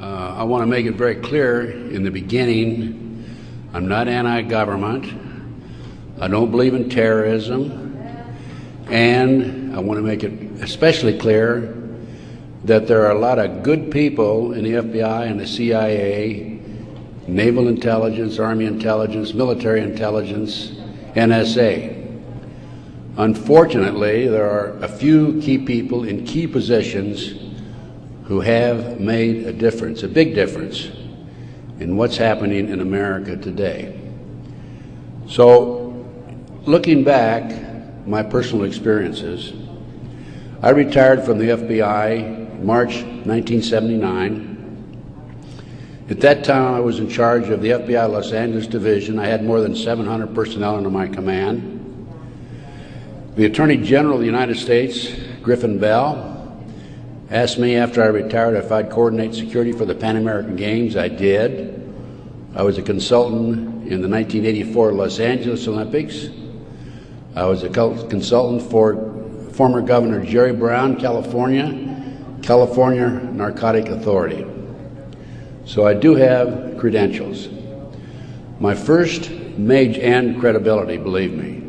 I want to make it very clear in the beginning, I'm not anti-government. I don't believe in terrorism. And I want to make it especially clear that there are a lot of good people in the FBI and the CIA, naval intelligence, army intelligence, military intelligence, NSA. Unfortunately, there are a few key people in key positions who have made a difference, a big difference, in what's happening in America today. So, looking back, my personal experiences, I retired from the FBI March 1979. At that time, I was in charge of the FBI Los Angeles Division. I had more than 700 personnel under my command. The Attorney General of the United States, Griffin Bell, asked me after I retired if I'd coordinate security for the Pan American Games. I did. I was a consultant in the 1984 Los Angeles Olympics. I was a consultant for former Governor Jerry Brown, California Narcotic Authority. So I do have credentials. My first major, and credibility, believe me.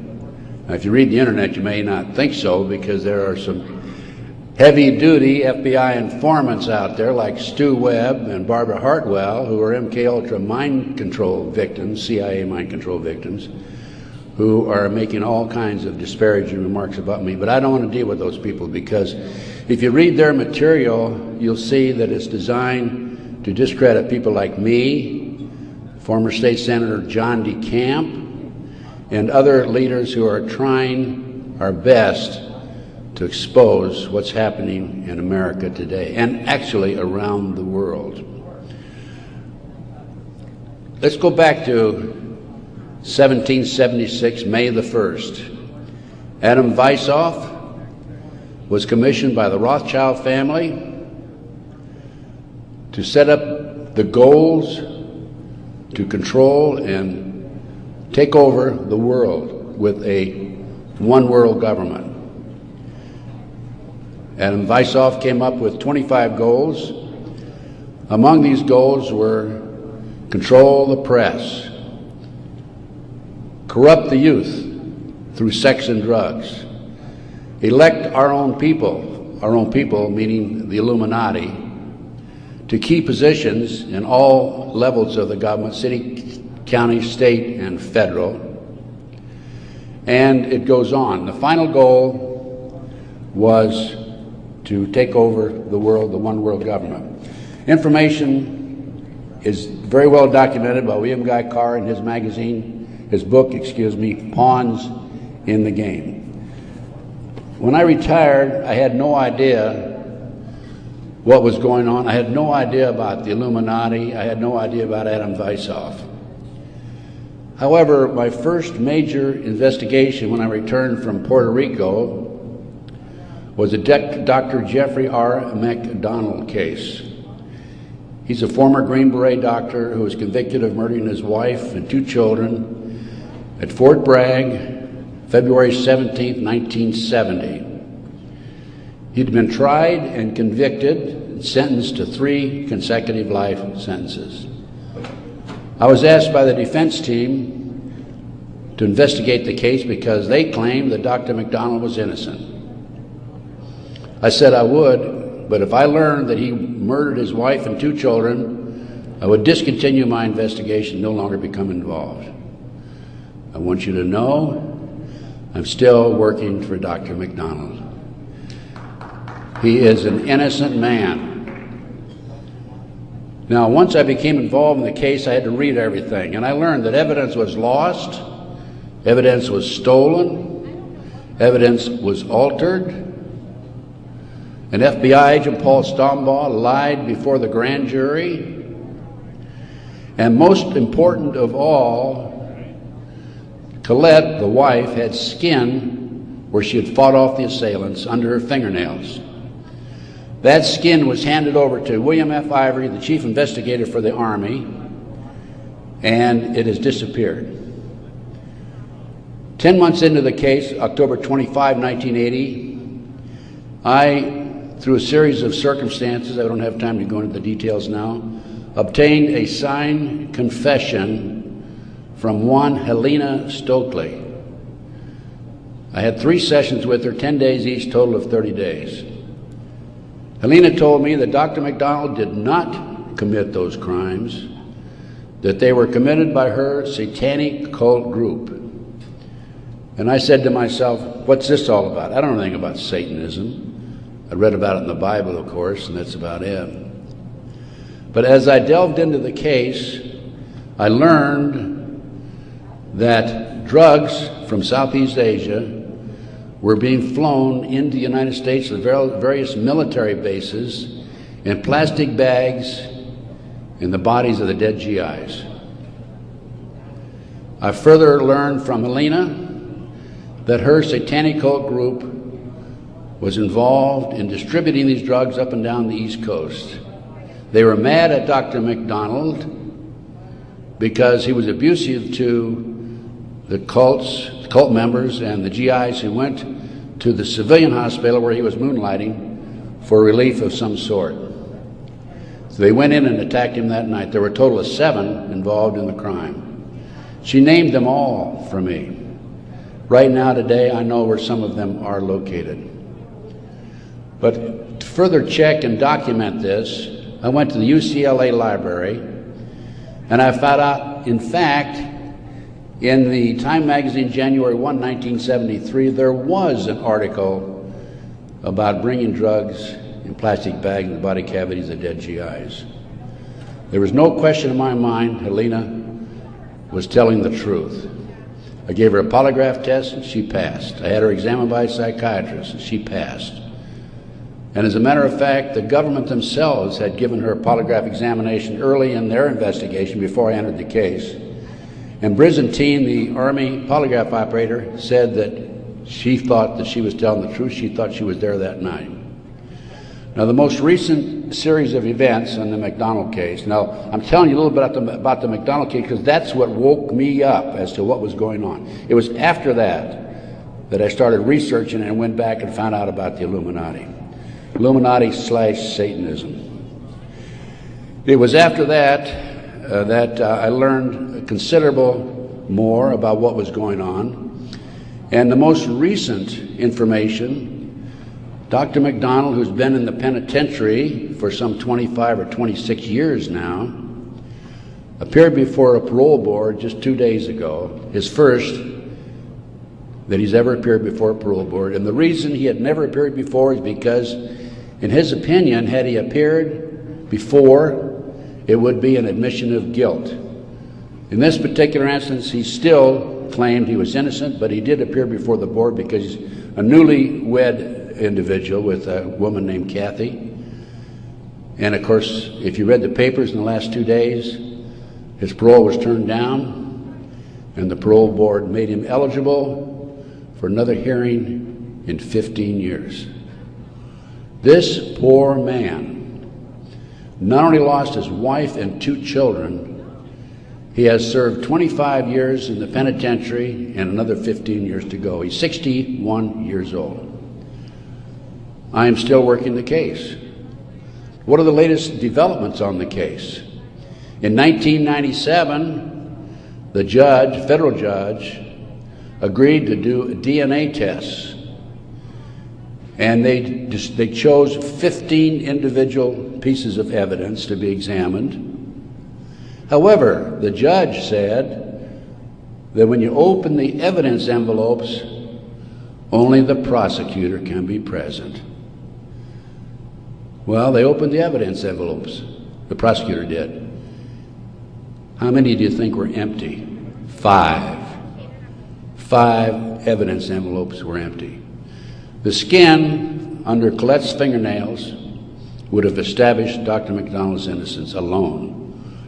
Now, if you read the internet, you may not think so, because there are some heavy-duty FBI informants out there like Stu Webb and Barbara Hartwell, who are MK-Ultra mind control victims, CIA mind control victims, who are making all kinds of disparaging remarks about me. But I don't want to deal with those people, because if you read their material, you'll see that it's designed to discredit people like me, former State Senator John DeCamp, and other leaders who are trying our best to expose what's happening in America today, and actually around the world. Let's go back to 1776, May the 1st. Adam Weishoff was commissioned by the Rothschild family to set up the goals to control and take over the world with a one world government. Adam Weishoff came up with 25 goals. Among these goals were control the press, corrupt the youth through sex and drugs, elect our own people meaning the Illuminati, to key positions in all levels of the government, city, county, state, and federal. And it goes on. The final goal was to take over the world, the one world government. Information is very well documented by William Guy Carr in his magazine, his book, Pawns in the Game. When I retired, I had no idea what was going on. I had no idea about the Illuminati. I had no idea about Adam Weishoff. However, my first major investigation when I returned from Puerto Rico was a Dr. Jeffrey R. McDonald case. He's a former Green Beret doctor who was convicted of murdering his wife and 2 children at Fort Bragg, February 17, 1970. He'd been tried and convicted and sentenced to 3 consecutive life sentences. I was asked by the defense team to investigate the case because they claimed that Dr. McDonald was innocent. I said I would, but if I learned that he murdered his wife and 2 children, I would discontinue my investigation, no longer become involved. I want you to know I'm still working for Dr. McDonald. He is an innocent man. Now, once I became involved in the case, I had to read everything, and I learned that evidence was lost, evidence was stolen, evidence was altered. An FBI agent, Paul Stombaugh, lied before the grand jury. And most important of all, Colette, the wife, had skin where she had fought off the assailants under her fingernails. That skin was handed over to William F. Ivory, the chief investigator for the Army, and it has disappeared. 10 months into the case, October 25, 1980, I through a series of circumstances, I don't have time to go into the details now, obtained a signed confession from one Helena Stokely. I had 3 sessions with her, 10 days each, total of 30 days. Helena told me that Dr. McDonald did not commit those crimes, that they were committed by her satanic cult group. And I said to myself, what's this all about? I don't know anything about Satanism. I read about it in the Bible, of course, and that's about it. But as I delved into the case, I learned that drugs from Southeast Asia were being flown into the United States to various military bases in plastic bags in the bodies of the dead GIs. I further learned from Helena that her satanic cult group was involved in distributing these drugs up and down the East Coast. They were mad at Dr. McDonald because he was abusive to the cult members and the GIs who went to the civilian hospital where he was moonlighting for relief of some sort. So they went in and attacked him that night. There were a total of 7 involved in the crime. She named them all for me. Right now, today, I know where some of them are located. But to further check and document this, I went to the UCLA library, and I found out, in fact, in the Time magazine, January 1, 1973, there was an article about bringing drugs in plastic bags in the body cavities of dead GIs. There was no question in my mind Helena was telling the truth. I gave her a polygraph test, and she passed. I had her examined by a psychiatrist, and she passed. And as a matter of fact, the government themselves had given her a polygraph examination early in their investigation before I entered the case. And Byzantine, the Army polygraph operator, said that she thought that she was telling the truth. She thought she was there that night. Now, the most recent series of events in the McDonald case, now I'm telling you a little bit about the McDonald case because that's what woke me up as to what was going on. It was after that I started researching and went back and found out about the Illuminati/Satanism. It was after that I learned considerable more about what was going on. And the most recent information, Dr. McDonald, who's been in the penitentiary for some 25 or 26 years now, appeared before a parole board just 2 days ago, his first that he's ever appeared before a parole board. And the reason he had never appeared before is because, in his opinion, had he appeared before, it would be an admission of guilt. In this particular instance, he still claimed he was innocent, but he did appear before the board because he's a newlywed individual with a woman named Kathy. And of course, if you read the papers in the last 2 days, his parole was turned down, and the parole board made him eligible for another hearing in 15 years. This poor man not only lost his wife and 2 children, he has served 25 years in the penitentiary and another 15 years to go. He's 61 years old. I am still working the case. What are the latest developments on the case? In 1997, the judge, federal judge, agreed to do DNA tests. And they chose 15 individual pieces of evidence to be examined. However, the judge said that when you open the evidence envelopes, only the prosecutor can be present. Well, they opened the evidence envelopes. The prosecutor did. How many do you think were empty? 5. 5 evidence envelopes were empty. The skin under Colette's fingernails would have established Dr. McDonald's innocence alone.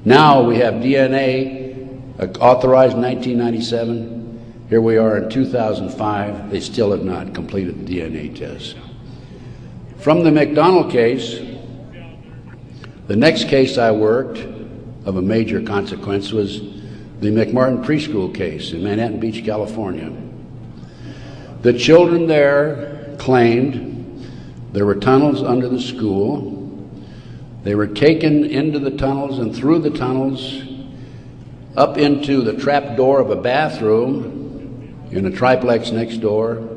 Now we have DNA authorized in 1997. Here we are in 2005. They still have not completed the DNA test. From the McDonald case, the next case I worked of a major consequence was the McMartin preschool case in Manhattan Beach, California. The children there claimed There were tunnels under the school. They were taken into the tunnels and through the tunnels up into the trap door of a bathroom in a triplex next door,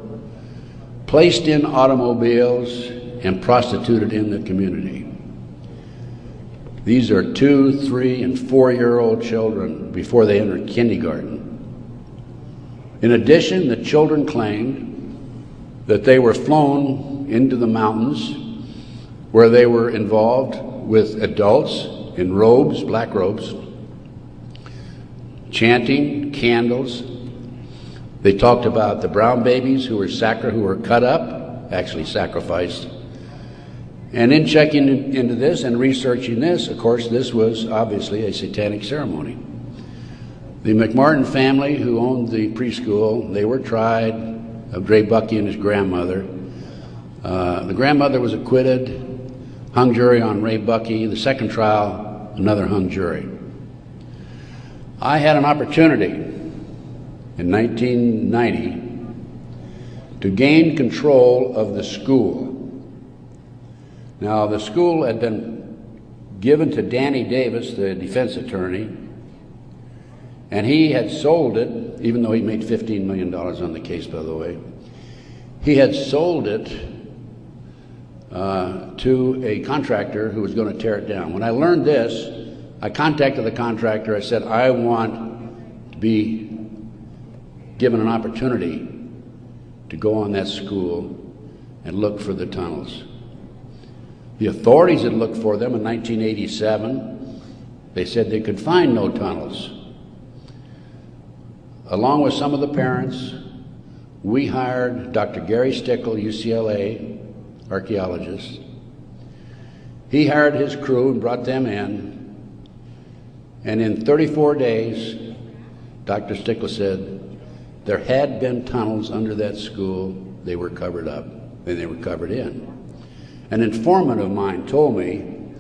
placed in automobiles, and prostituted in the community. These are 2-, 3-, and 4-year-old children before they entered kindergarten. In addition, the children claimed that they were flown into the mountains where they were involved with adults in robes, black robes, chanting, candles. They talked about the brown babies who were cut up, actually sacrificed. And in checking into this and researching this, of course, this was obviously a satanic ceremony. The McMartin family, who owned the preschool, they were tried of Ray Bucky and his grandmother. The grandmother was acquitted, hung jury on Ray Bucky. The second trial, another hung jury. I had an opportunity in 1990 to gain control of the school. Now, the school had been given to Danny Davis, the defense attorney, and he had sold it, even though he made $15 million on the case, by the way. He had sold it to a contractor who was going to tear it down. When I learned this, I contacted the contractor. I said, I want to be given an opportunity to go on that school and look for the tunnels. The authorities had looked for them in 1987. They said they could find no tunnels. Along with some of the parents, we hired Dr. Gary Stickle, UCLA archaeologist. He hired his crew and brought them in. And in 34 days, Dr. Stickle said there had been tunnels under that school. They were covered up and they were covered in. An informant of mine told me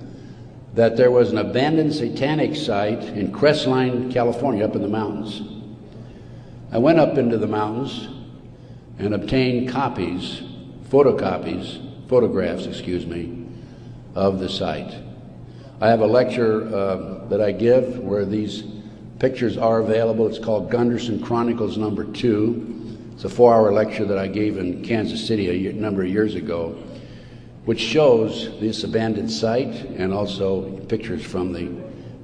that there was an abandoned satanic site in Crestline, California, up in the mountains. I went up into the mountains and obtained photographs, of the site. I have a lecture that I give where these pictures are available. It's called Gunderson Chronicles number 2. It's a 4-hour lecture that I gave in Kansas City a number of years ago, which shows this abandoned site and also pictures from the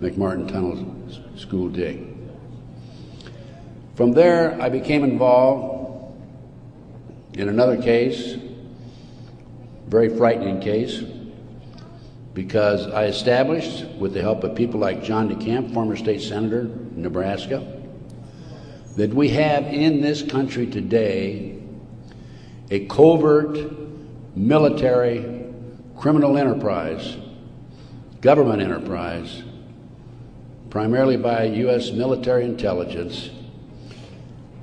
McMartin Tunnel school dig. From there, I became involved in another case, very frightening case, because I established, with the help of people like John DeCamp, former state senator in Nebraska, that we have in this country today a covert military criminal enterprise, government enterprise, primarily by U.S. military intelligence,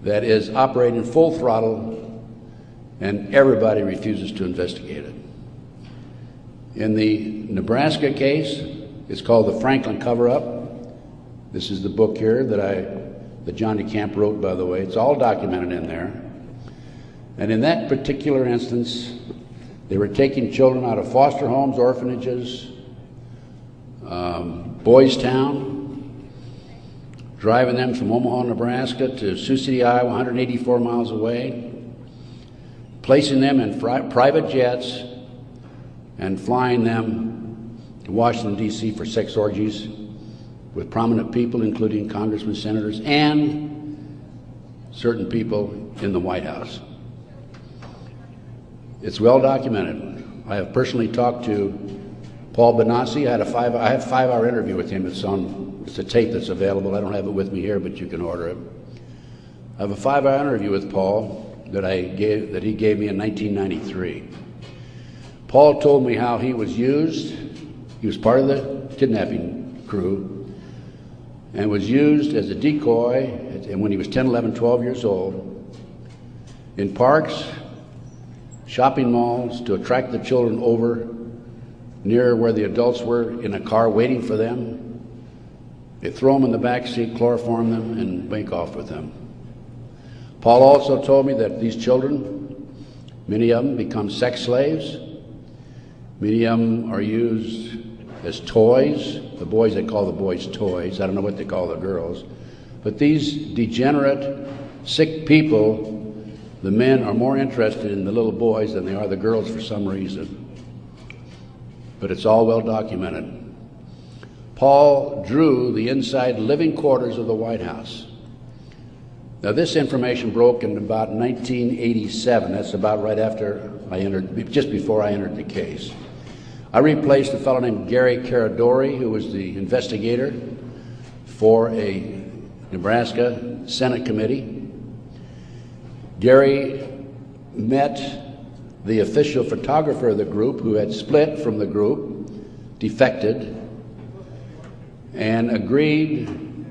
that is operating full throttle, and everybody refuses to investigate it. In the Nebraska case, it's called the Franklin Cover-Up. This is the book here that John DeCamp wrote, by the way. It's all documented in there. And in that particular instance, they were taking children out of foster homes, orphanages, Boys Town, driving them from Omaha, Nebraska to Sioux City, Iowa, 184 miles away, placing them in private jets and flying them to Washington, D.C. for sex orgies with prominent people, including congressmen, senators, and certain people in the White House. It's well documented. I have personally talked to Paul Benassi. I had a 5-hour interview with him. It's a tape that's available. I don't have it with me here, but you can order it. I have a 5-hour interview with Paul that he gave me in 1993. Paul told me how he was used. He was part of the kidnapping crew and was used as a decoy, and when he was 10, 11, 12 years old, in parks, shopping malls, to attract the children over near where the adults were in a car waiting for them. They throw them in the back seat, chloroform them, and make off with them. Paul also told me that these children, many of them, become sex slaves Many of them are used as toys. The boys, they call the boys toys. I don't know what they call the girls. But these degenerate, sick people, the men are more interested in the little boys than they are the girls for some reason. But it's all well documented. Paul drew the inside living quarters of the White House. Now, this information broke in about 1987. That's about right after I entered, just before I entered the case. I replaced a fellow named Gary Caradori, who was the investigator for a Nebraska Senate committee. Gary met the official photographer of the group, who had split from the group, defected, and agreed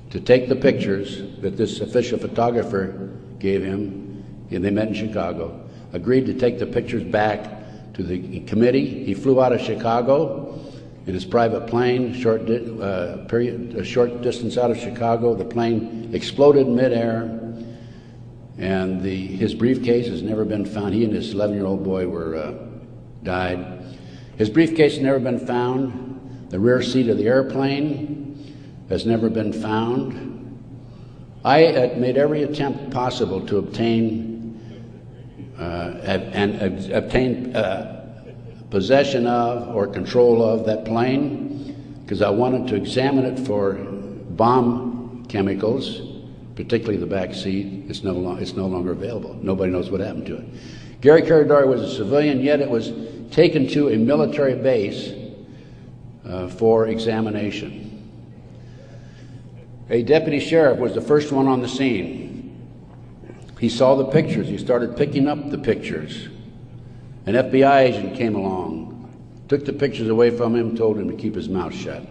to take the pictures that this official photographer gave him, and they met in Chicago, agreed to take the pictures back to the committee. He flew out of Chicago in his private plane, a short distance out of Chicago. The plane exploded in midair, and his briefcase has never been found. He and his 11-year-old boy died. His briefcase has never been found. The rear seat of the airplane has never been found. I had made every attempt possible to obtain possession of or control of that plane, because I wanted to examine it for bomb chemicals, particularly the back seat. It's no longer available. Nobody knows what happened to it. Gary Caradori was a civilian, yet it was taken to a military base for examination. A deputy sheriff was the first one on the scene. He saw the pictures. He started picking up the pictures. An FBI agent came along, took the pictures away from him, told him to keep his mouth shut.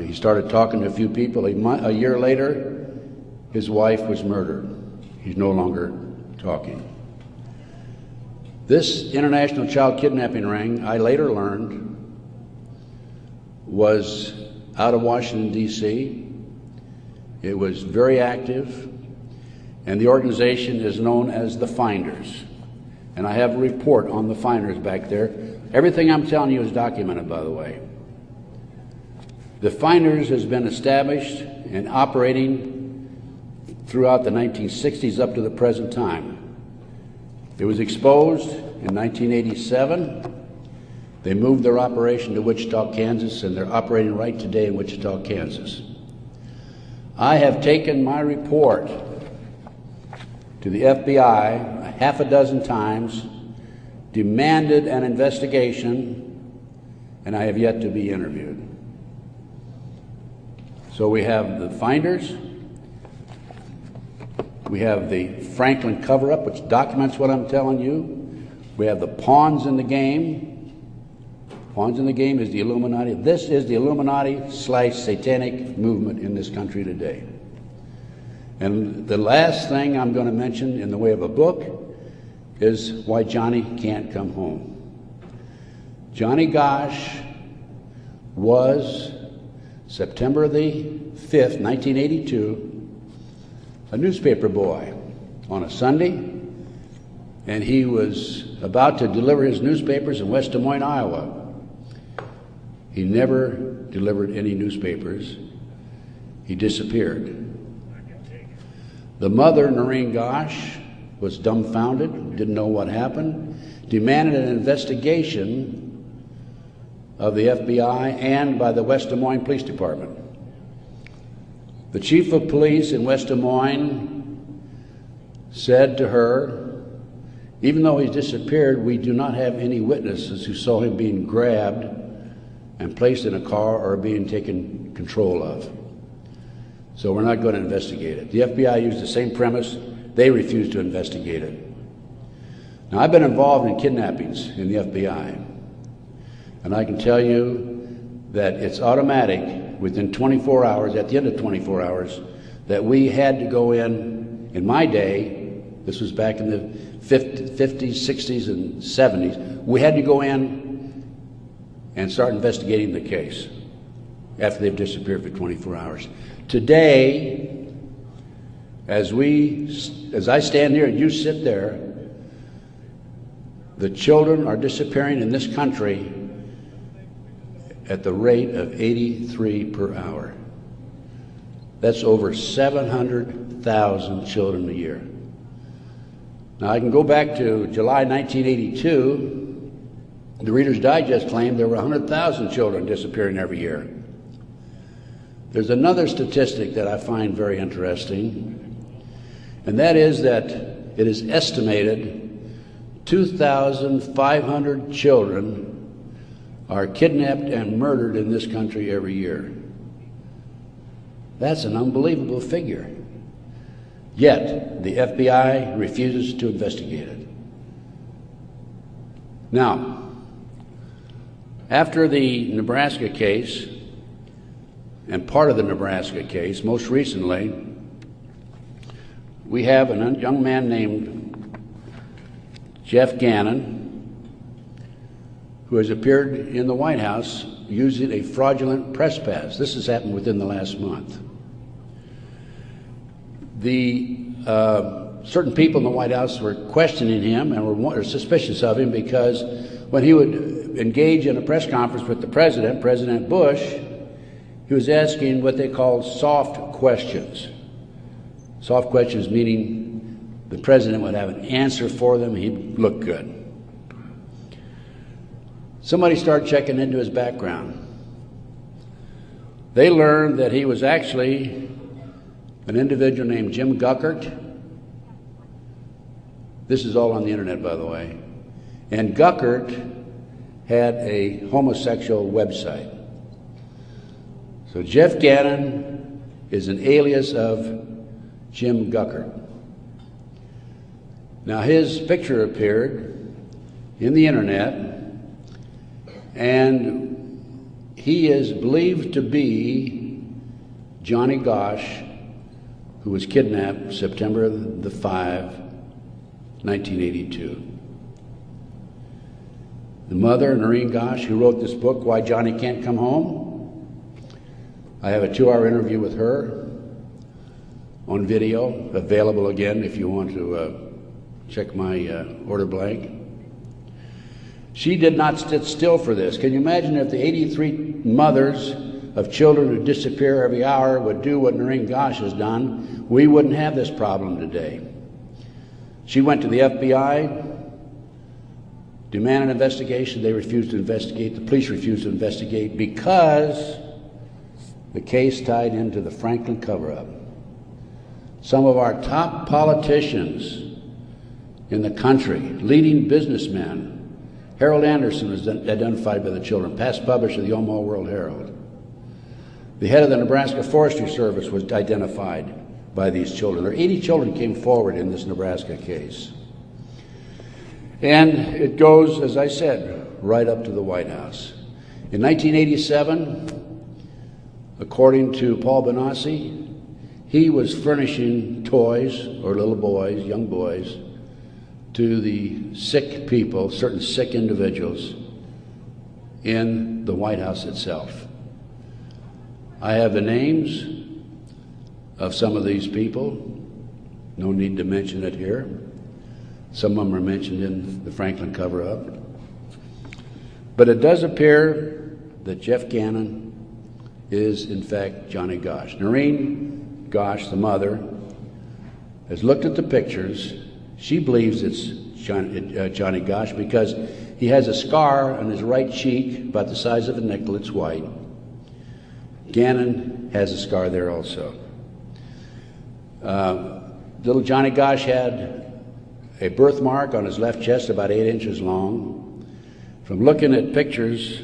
He started talking to a few people. A year later, his wife was murdered. He's no longer talking. This international child kidnapping ring, I later learned, was out of Washington, D.C. It was very active, and the organization is known as the Finders. And I have a report on the Finders back there. Everything I'm telling you is documented, by the way. The Finders has been established and operating throughout the 1960s up to the present time. It was exposed in 1987. They moved their operation to Wichita, Kansas, and they're operating right today in Wichita, Kansas. I have taken my report to the FBI half a dozen times, demanded an investigation, and I have yet to be interviewed. So we have the Finders, we have the Franklin cover-up, which documents what I'm telling you. We have the pawns in the game. Pawns in the game is the Illuminati. This is the Illuminati/satanic movement in this country today. And the last thing I'm going to mention in the way of a book is why Johnny can't come home. Johnny Gosch was, September the 5th, 1982, a newspaper boy on a Sunday, and he was about to deliver his newspapers in West Des Moines, Iowa. He never delivered any newspapers. He disappeared. The mother, Noreen Gosch, was dumbfounded, didn't know what happened, demanded an investigation of the FBI and by the West Des Moines Police Department. The chief of police in West Des Moines said to her, even though he's disappeared, we do not have any witnesses who saw him being grabbed and placed in a car or being taken control of. So we're not going to investigate it. The FBI used the same premise. They refused to investigate it. Now, I've been involved in kidnappings in the FBI, and I can tell you that it's automatic within 24 hours, at the end of 24 hours, that we had to go in my day, this was back in the 50s, 60s, and 70s, we had to go in and start investigating the case after they've disappeared for 24 hours. Today, as I stand here and you sit there, The children are disappearing in this country at the rate of 83 per hour. That's over 700,000 children a year. Now, I can go back to July 1982. The Reader's Digest claimed there were 100,000 children disappearing every year. There's another statistic that I find very interesting, and that is that it is estimated 2,500 children are kidnapped and murdered in this country every year. That's an unbelievable figure. Yet, the FBI refuses to investigate it. Now, after the Nebraska case, and part of the Nebraska case, most recently, we have a young man named Jeff Gannon, who has appeared in the White House using a fraudulent press pass. This has happened within the last month. Certain people in the White House were questioning him and were suspicious of him because when he would engage in a press conference with the president, President Bush, he was asking what they called soft questions. Soft questions meaning the president would have an answer for them, he'd look good. Somebody started checking into his background. They learned that he was actually an individual named Jim Guckert. This is all on the internet, by the way. And Guckert had a homosexual website. So Jeff Gannon is an alias of Jim Guckert. Now his picture appeared in the internet, and he is believed to be Johnny Gosch, who was kidnapped September the 5, 1982. The mother, Noreen Gosch, who wrote this book, Why Johnny Can't Come Home, I have a 2-hour interview with her on video, available again if you want to check my order blank. She did not sit still for this. Can you imagine if the 83 mothers of children who disappear every hour would do what Noreen Gosch has done? We wouldn't have this problem today. She went to the FBI, demanded an investigation. They refused to investigate. The police refused to investigate because the case tied into the Franklin cover-up. Some of our top politicians in the country, leading businessmen, Harold Anderson was identified by the children, past publisher of the Omaha World Herald. The head of the Nebraska Forestry Service was identified by these children. There are 80 children came forward in this Nebraska case. And it goes, as I said, right up to the White House. In 1987, according to Paul Benassi, he was furnishing toys, or little boys, young boys, to the sick people, certain sick individuals in the White House itself. I have the names of some of these people. No need to mention it here. Some of them are mentioned in the Franklin cover-up. But it does appear that Jeff Gannon is, in fact, Johnny Gosch. Noreen Gosch, the mother, has looked at the pictures. She believes it's Johnny Gosch because he has a scar on his right cheek about the size of a nickel. It's white. Gannon has a scar there also. Little Johnny Gosch had a birthmark on his left chest about 8 inches long. From looking at pictures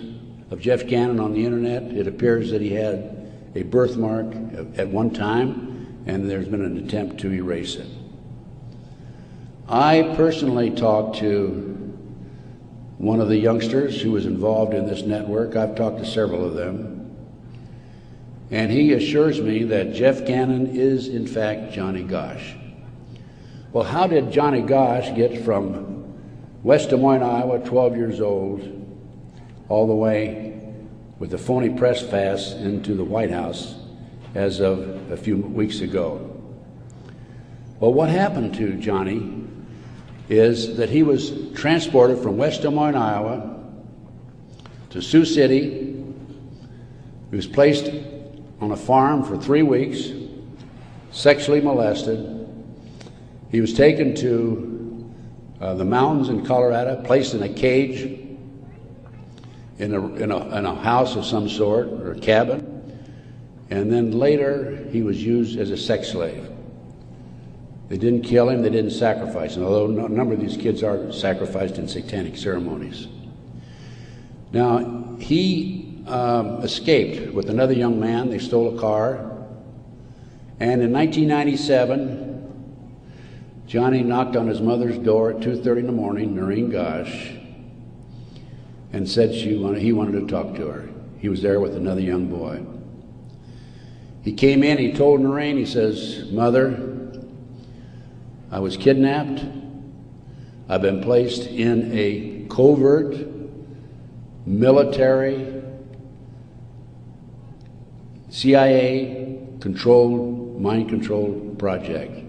of Jeff Gannon on the internet, it appears that he had a birthmark at one time, and there's been an attempt to erase it. I personally talked to one of the youngsters who was involved in this network. I've talked to several of them. And he assures me that Jeff Gannon is, in fact, Johnny Gosch. Well, how did Johnny Gosch get from West Des Moines, Iowa, 12 years old, all the way with a phony press pass into the White House as of a few weeks ago? Well, what happened to Johnny is that he was transported from West Des Moines, Iowa to Sioux City. He was placed on a farm for 3 weeks, sexually molested. He was taken to the mountains in Colorado, placed in a cage in a house of some sort, or a cabin, and then later he was used as a sex slave. They didn't kill him, they didn't sacrifice him, although a number of these kids are sacrificed in satanic ceremonies. Now, he escaped with another young man. They stole a car, and in 1997, Johnny knocked on his mother's door at 2:30 in the morning, Noreen Gosh, and said he wanted to talk to her. He was there with another young boy. He came in, he told Noreen, he says, "Mother, I was kidnapped. I've been placed in a covert military CIA-controlled, mind-controlled project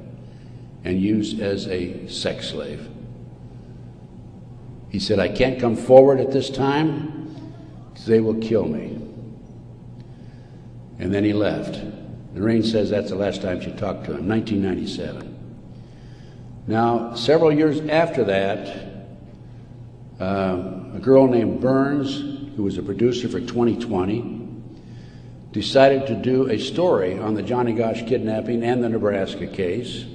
and used as a sex slave." He said, "I can't come forward at this time because they will kill me." And then he left. Noreen says that's the last time she talked to him, 1997. Now, several years after that, a girl named Burns, who was a producer for 2020, decided to do a story on the Johnny Gosch kidnapping and the Nebraska case.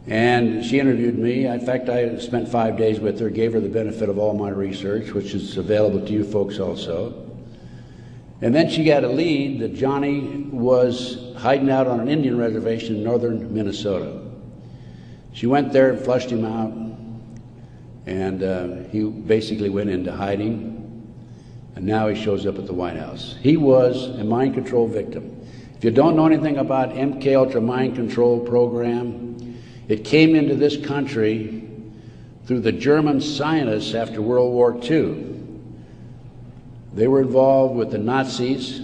And she interviewed me. In fact, I spent 5 days with her, gave her the benefit of all my research, which is available to you folks also. And then she got a lead that Johnny was hiding out on an Indian reservation in northern Minnesota. She went there and flushed him out, and he basically went into hiding, and now he shows up at the White House. He was a mind control victim. If you don't know anything about MKUltra mind control program, it came into this country through the German scientists after World War II. They were involved with the Nazis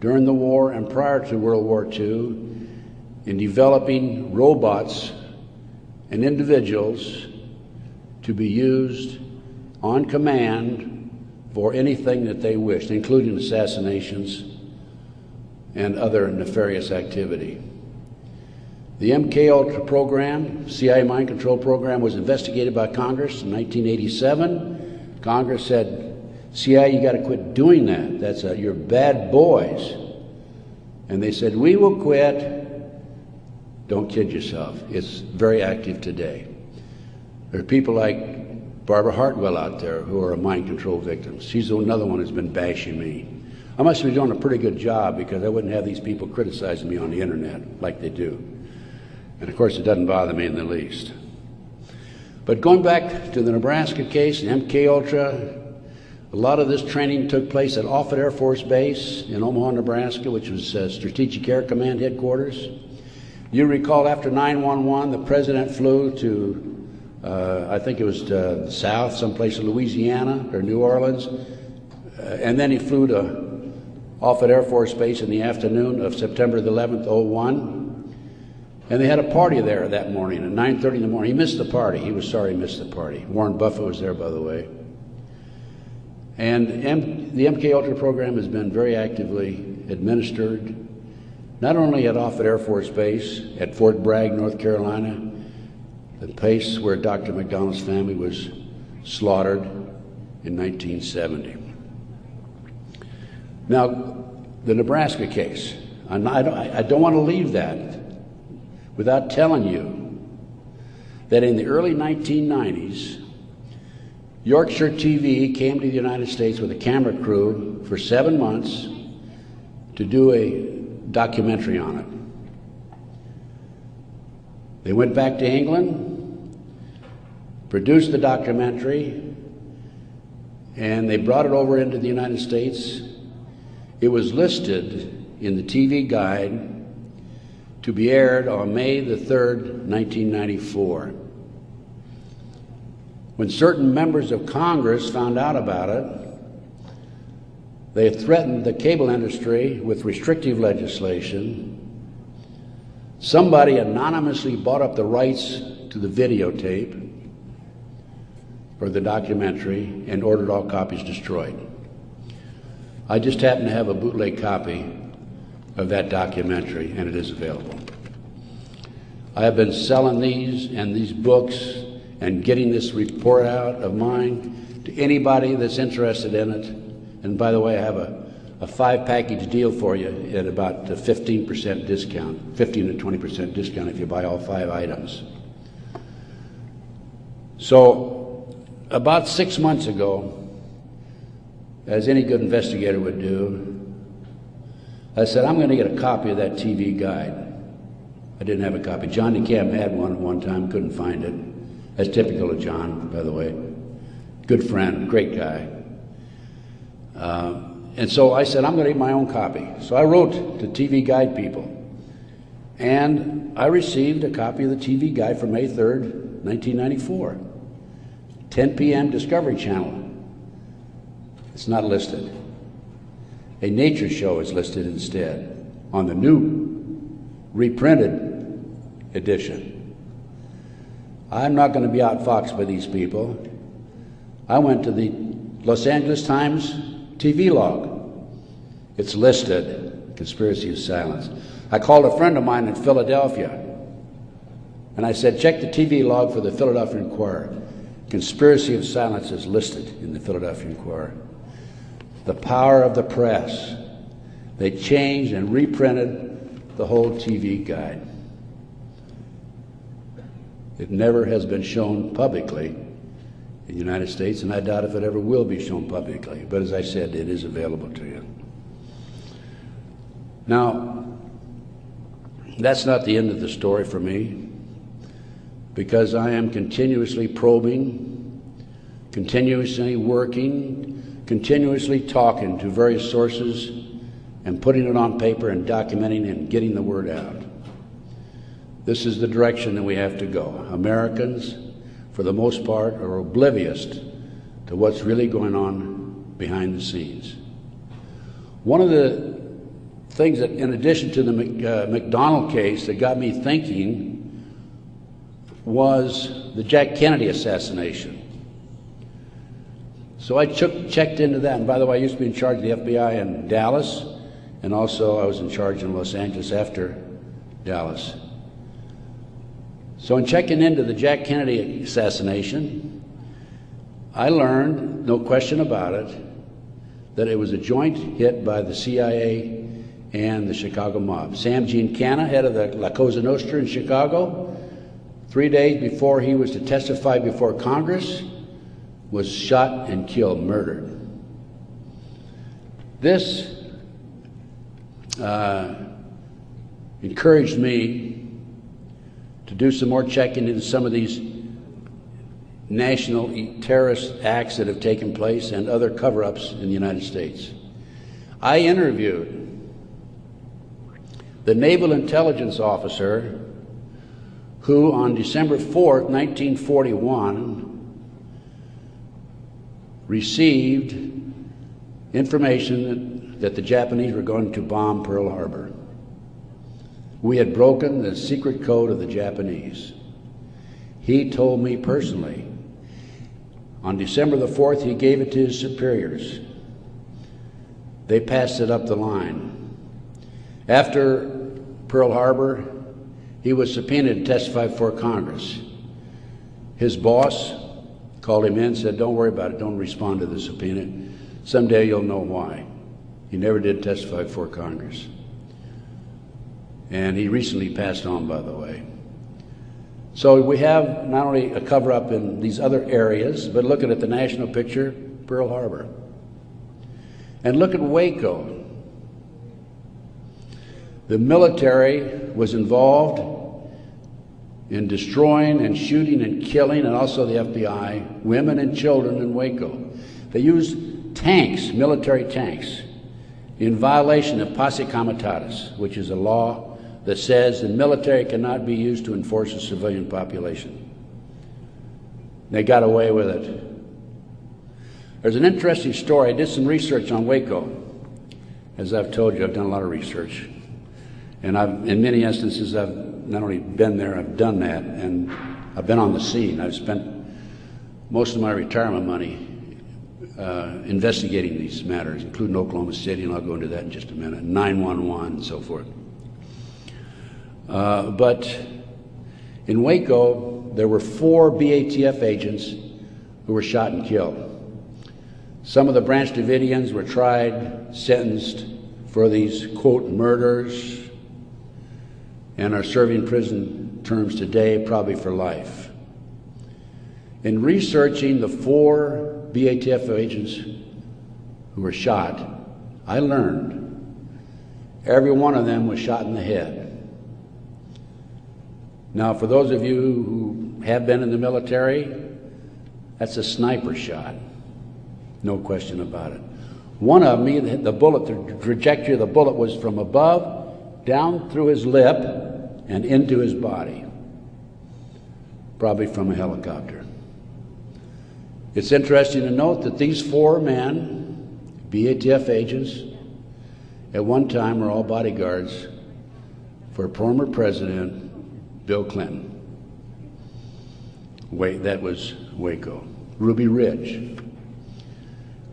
during the war and prior to World War II in developing robots and individuals to be used on command for anything that they wished, including assassinations and other nefarious activity. The MKUltra program, CIA mind control program, was investigated by Congress in 1987. Congress said, CIA, you got to quit doing that. You're bad boys. And they said, we will quit. Don't kid yourself. It's very active today. There are people like Barbara Hartwell out there who are mind control victims. She's another one who's been bashing me. I must be doing a pretty good job because I wouldn't have these people criticizing me on the internet like they do. And of course, it doesn't bother me in the least. But going back to the Nebraska case, MKUltra, a lot of this training took place at Offutt Air Force Base in Omaha, Nebraska, which was Strategic Air Command headquarters. You recall after 9/11, the president flew to, I think it was to the south, someplace in Louisiana or New Orleans, and then he flew to Offutt Air Force Base in the afternoon of September the 11th, 01. And they had a party there that morning at 9:30 in the morning. He missed the party. He was sorry he missed the party. Warren Buffett was there, by the way. And the MKUltra program has been very actively administered, not only at Offutt Air Force Base, at Fort Bragg, North Carolina, the place where Dr. McDonald's family was slaughtered in 1970. Now, the Nebraska case, I don't want to leave that without telling you that in the early 1990s, Yorkshire TV came to the United States with a camera crew for 7 months to do a documentary on it. They went back to England, produced the documentary, and they brought it over into the United States. It was listed in the TV guide to be aired on May the 3rd, 1994. When certain members of Congress found out about it, they threatened the cable industry with restrictive legislation. Somebody anonymously bought up the rights to the videotape or the documentary and ordered all copies destroyed. I just happen to have a bootleg copy of that documentary, and it is available. I have been selling these and these books and getting this report out of mine to anybody that's interested in it. And by the way, I have a 5-package deal for you at about a 15% discount, 15 to 20% discount if you buy all 5 items. So about 6 months ago, as any good investigator would do, I said, I'm going to get a copy of that TV guide. I didn't have a copy. John DeCamp had one at one time, couldn't find it. That's typical of John, by the way. Good friend, great guy. And so I said, I'm going to get my own copy. So I wrote to TV Guide people. And I received a copy of the TV Guide for May 3rd, 1994. 10 p.m. Discovery Channel. It's not listed. A nature show is listed instead on the new reprinted edition. I'm not going to be outfoxed by these people. I went to the Los Angeles Times TV log. It's listed, Conspiracy of Silence. I called a friend of mine in Philadelphia, and I said, check the TV log for the Philadelphia Inquirer. Conspiracy of Silence is listed in the Philadelphia Inquirer. The power of the press. They changed and reprinted the whole TV guide. It never has been shown publicly in the United States, and I doubt if it ever will be shown publicly. But as I said, it is available to you. Now, that's not the end of the story for me, because I am continuously probing, continuously working, continuously talking to various sources and putting it on paper and documenting and getting the word out. This is the direction that we have to go. Americans, for the most part, are oblivious to what's really going on behind the scenes. One of the things that, in addition to the McDonald case, that got me thinking was the Jack Kennedy assassination. So I checked into that, and by the way, I used to be in charge of the FBI in Dallas, and also I was in charge in Los Angeles after Dallas. So in checking into the Jack Kennedy assassination, I learned, no question about it, that it was a joint hit by the CIA and the Chicago mob. Sam Giancana, head of the La Cosa Nostra in Chicago, 3 days before he was to testify before Congress, was shot and killed, murdered. This encouraged me to do some more checking into some of these national terrorist acts that have taken place and other cover-ups in the United States. I interviewed the naval intelligence officer who on December 4th, 1941, received information that the Japanese were going to bomb Pearl Harbor. We had broken the secret code of the Japanese. He told me personally, on December the 4th, he gave it to his superiors. They passed it up the line. After Pearl Harbor, he was subpoenaed to testify before Congress. His boss called him in, said, don't worry about it, don't respond to the subpoena. Someday you'll know why. He never did testify before Congress. And he recently passed on, by the way. So we have not only a cover-up in these other areas, but looking at the national picture, Pearl Harbor. And look at Waco. The military was involved in destroying and shooting and killing, and also the FBI, women and children in Waco. They used tanks, military tanks, in violation of posse comitatus, which is a law that says the military cannot be used to enforce a civilian population. They got away with it. There's an interesting story. I did some research on Waco. As I've told you, I've done a lot of research. And in many instances, I've not only been there, I've done that. And I've been on the scene. I've spent most of my retirement money investigating these matters, including Oklahoma City, and I'll go into that in just a minute, 911 and so forth. But in Waco, there were 4 BATF agents who were shot and killed. Some of the Branch Davidians were tried, sentenced for these, quote, murders, and are serving prison terms today, probably for life. In researching the 4 BATF agents who were shot, I learned every one of them was shot in the head. Now, for those of you who have been in the military, that's a sniper shot. No question about it. One of them, the bullet, the trajectory of the bullet was from above, down through his lip, and into his body. Probably from a helicopter. It's interesting to note that these 4 men, BATF agents, at one time were all bodyguards for former President Bill Clinton. That was Waco. Ruby Ridge.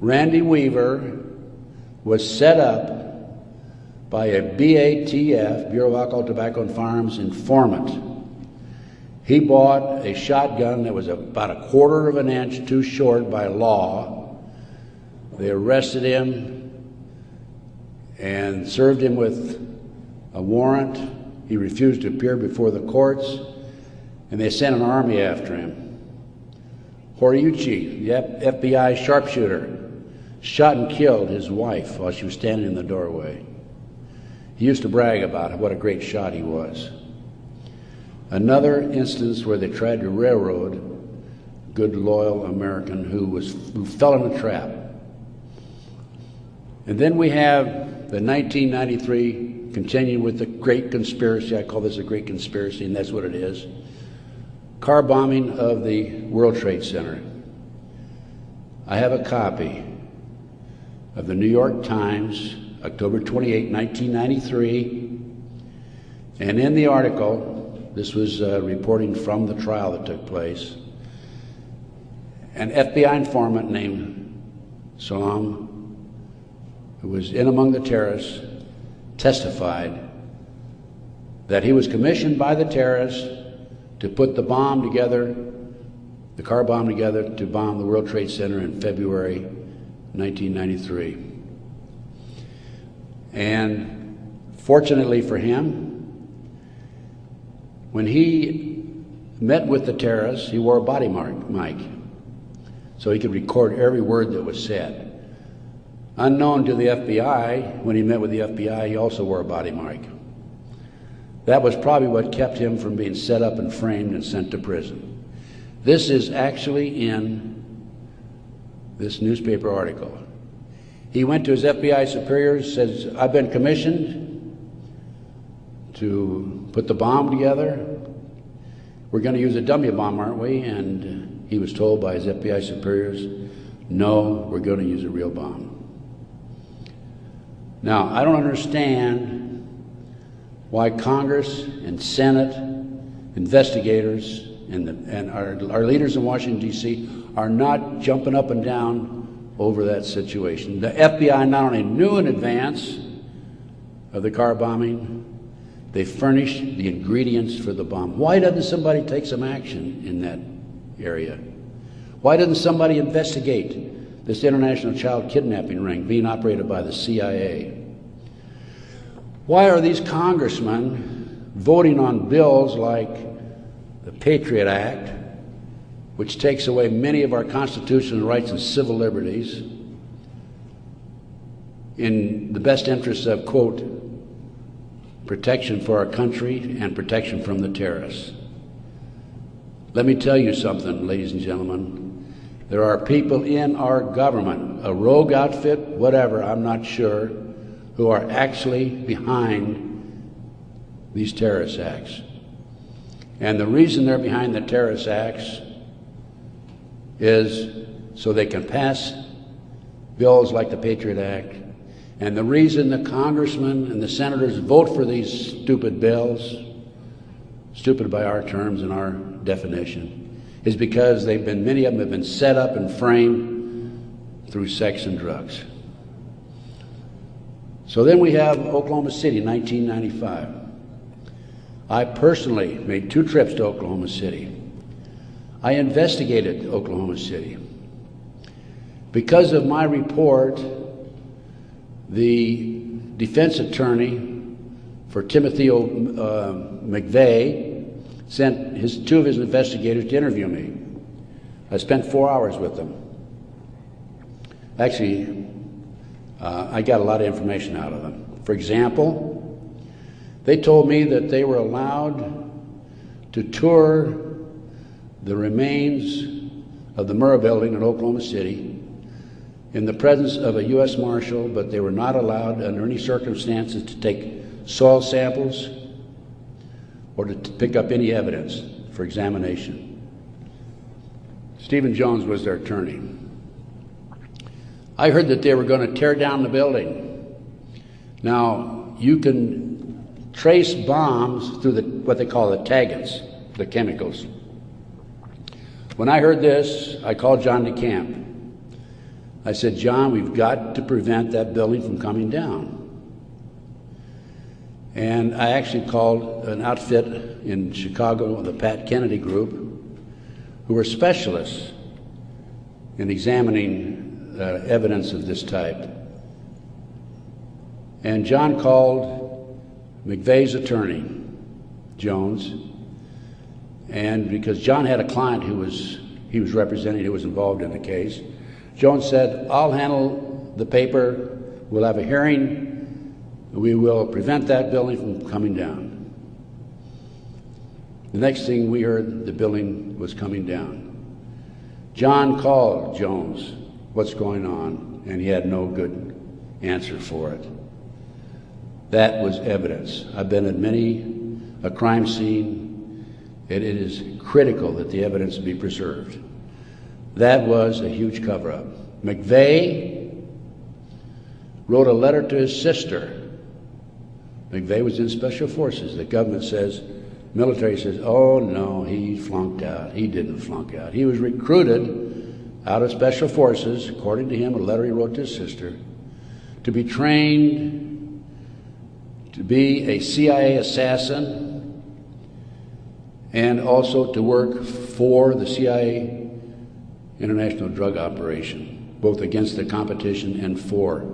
Randy Weaver was set up by a BATF, Bureau of Alcohol, Tobacco, and Firearms, informant. He bought a shotgun that was about 1/4 of an inch too short by law. They arrested him and served him with a warrant. He refused to appear before the courts, and they sent an army after him. Horiuchi, the FBI sharpshooter, shot and killed his wife while she was standing in the doorway. He used to brag about what a great shot he was. Another instance where they tried to railroad a good, loyal American who fell in a trap. And then we have the 1993, continuing with the great conspiracy. I call this a great conspiracy, and that's what it is. Car bombing of the World Trade Center. I have a copy of the New York Times, October 28, 1993, and in the article, this was reporting from the trial that took place, an FBI informant named Salam, who was in among the terrorists, testified that he was commissioned by the terrorists to put the bomb together, the car bomb together, to bomb the World Trade Center in February 1993. And fortunately for him, when he met with the terrorists, he wore a body mic, so he could record every word that was said. Unknown to the FBI, when he met with the FBI, he also wore a body mic. That was probably what kept him from being set up and framed and sent to prison. This is actually in this newspaper article. He went to his FBI superiors, says, I've been commissioned to put the bomb together. We're going to use a dummy bomb, aren't we? And he was told by his FBI superiors, no, we're going to use a real bomb. Now, I don't understand why Congress and Senate, investigators, and our leaders in Washington, D.C. are not jumping up and down over that situation. The FBI not only knew in advance of the car bombing, they furnished the ingredients for the bomb. Why doesn't somebody take some action in that area? Why doesn't somebody investigate this international child kidnapping ring being operated by the CIA? Why are these congressmen voting on bills like the Patriot Act, which takes away many of our constitutional rights and civil liberties in the best interests of, quote, protection for our country and protection from the terrorists? Let me tell you something, ladies and gentlemen. There are people in our government, a rogue outfit, whatever, I'm not sure, who are actually behind these terrorist acts. And the reason they're behind the terrorist acts is so they can pass bills like the Patriot Act. And the reason the congressmen and the senators vote for these stupid bills, stupid by our terms and our definition, is because many of them have been set up and framed through sex and drugs. So then we have Oklahoma City, 1995. I personally made 2 trips to Oklahoma City. I investigated Oklahoma City. Because of my report, the defense attorney for Timothy McVeigh sent 2 of his investigators to interview me. I spent 4 hours with them. Actually, I got a lot of information out of them. For example, they told me that they were allowed to tour the remains of the Murrah building in Oklahoma City in the presence of a U.S. Marshal, but they were not allowed under any circumstances to take soil samples or to pick up any evidence for examination. Stephen Jones was their attorney. I heard that they were going to tear down the building. Now, you can trace bombs through what they call the taggants, the chemicals. When I heard this, I called John DeCamp. I said, John, we've got to prevent that building from coming down. And I actually called an outfit in Chicago, the Pat Kennedy Group, who were specialists in examining evidence of this type. And John called McVeigh's attorney, Jones, and because John had a client he was representing who was involved in the case, Jones said, I'll handle the paper, we'll have a hearing, we will prevent that building from coming down. The next thing we heard, the building was coming down. John called Jones, what's going on? And he had no good answer for it. That was evidence. I've been at many a crime scene. It is critical that the evidence be preserved. That was a huge cover-up. McVeigh wrote a letter to his sister. McVeigh was in Special Forces. The government says, military says, oh no, he flunked out. He didn't flunk out. He was recruited out of Special Forces, according to him, a letter he wrote to his sister, to be trained to be a CIA assassin and also to work for the CIA international drug operation, both against the competition and for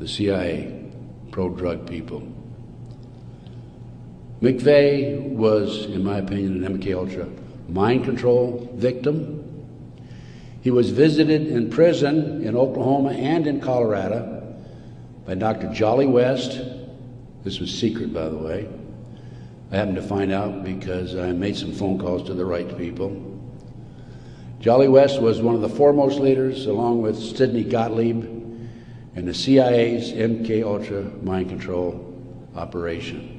the CIA pro-drug people. McVeigh was, in my opinion, an MKUltra mind control victim. He was visited in prison in Oklahoma and in Colorado by Dr. Jolly West. This was secret, by the way. I happened to find out because I made some phone calls to the right people. Jolly West was one of the foremost leaders, along with Sidney Gottlieb, in the CIA's MKUltra mind control operation.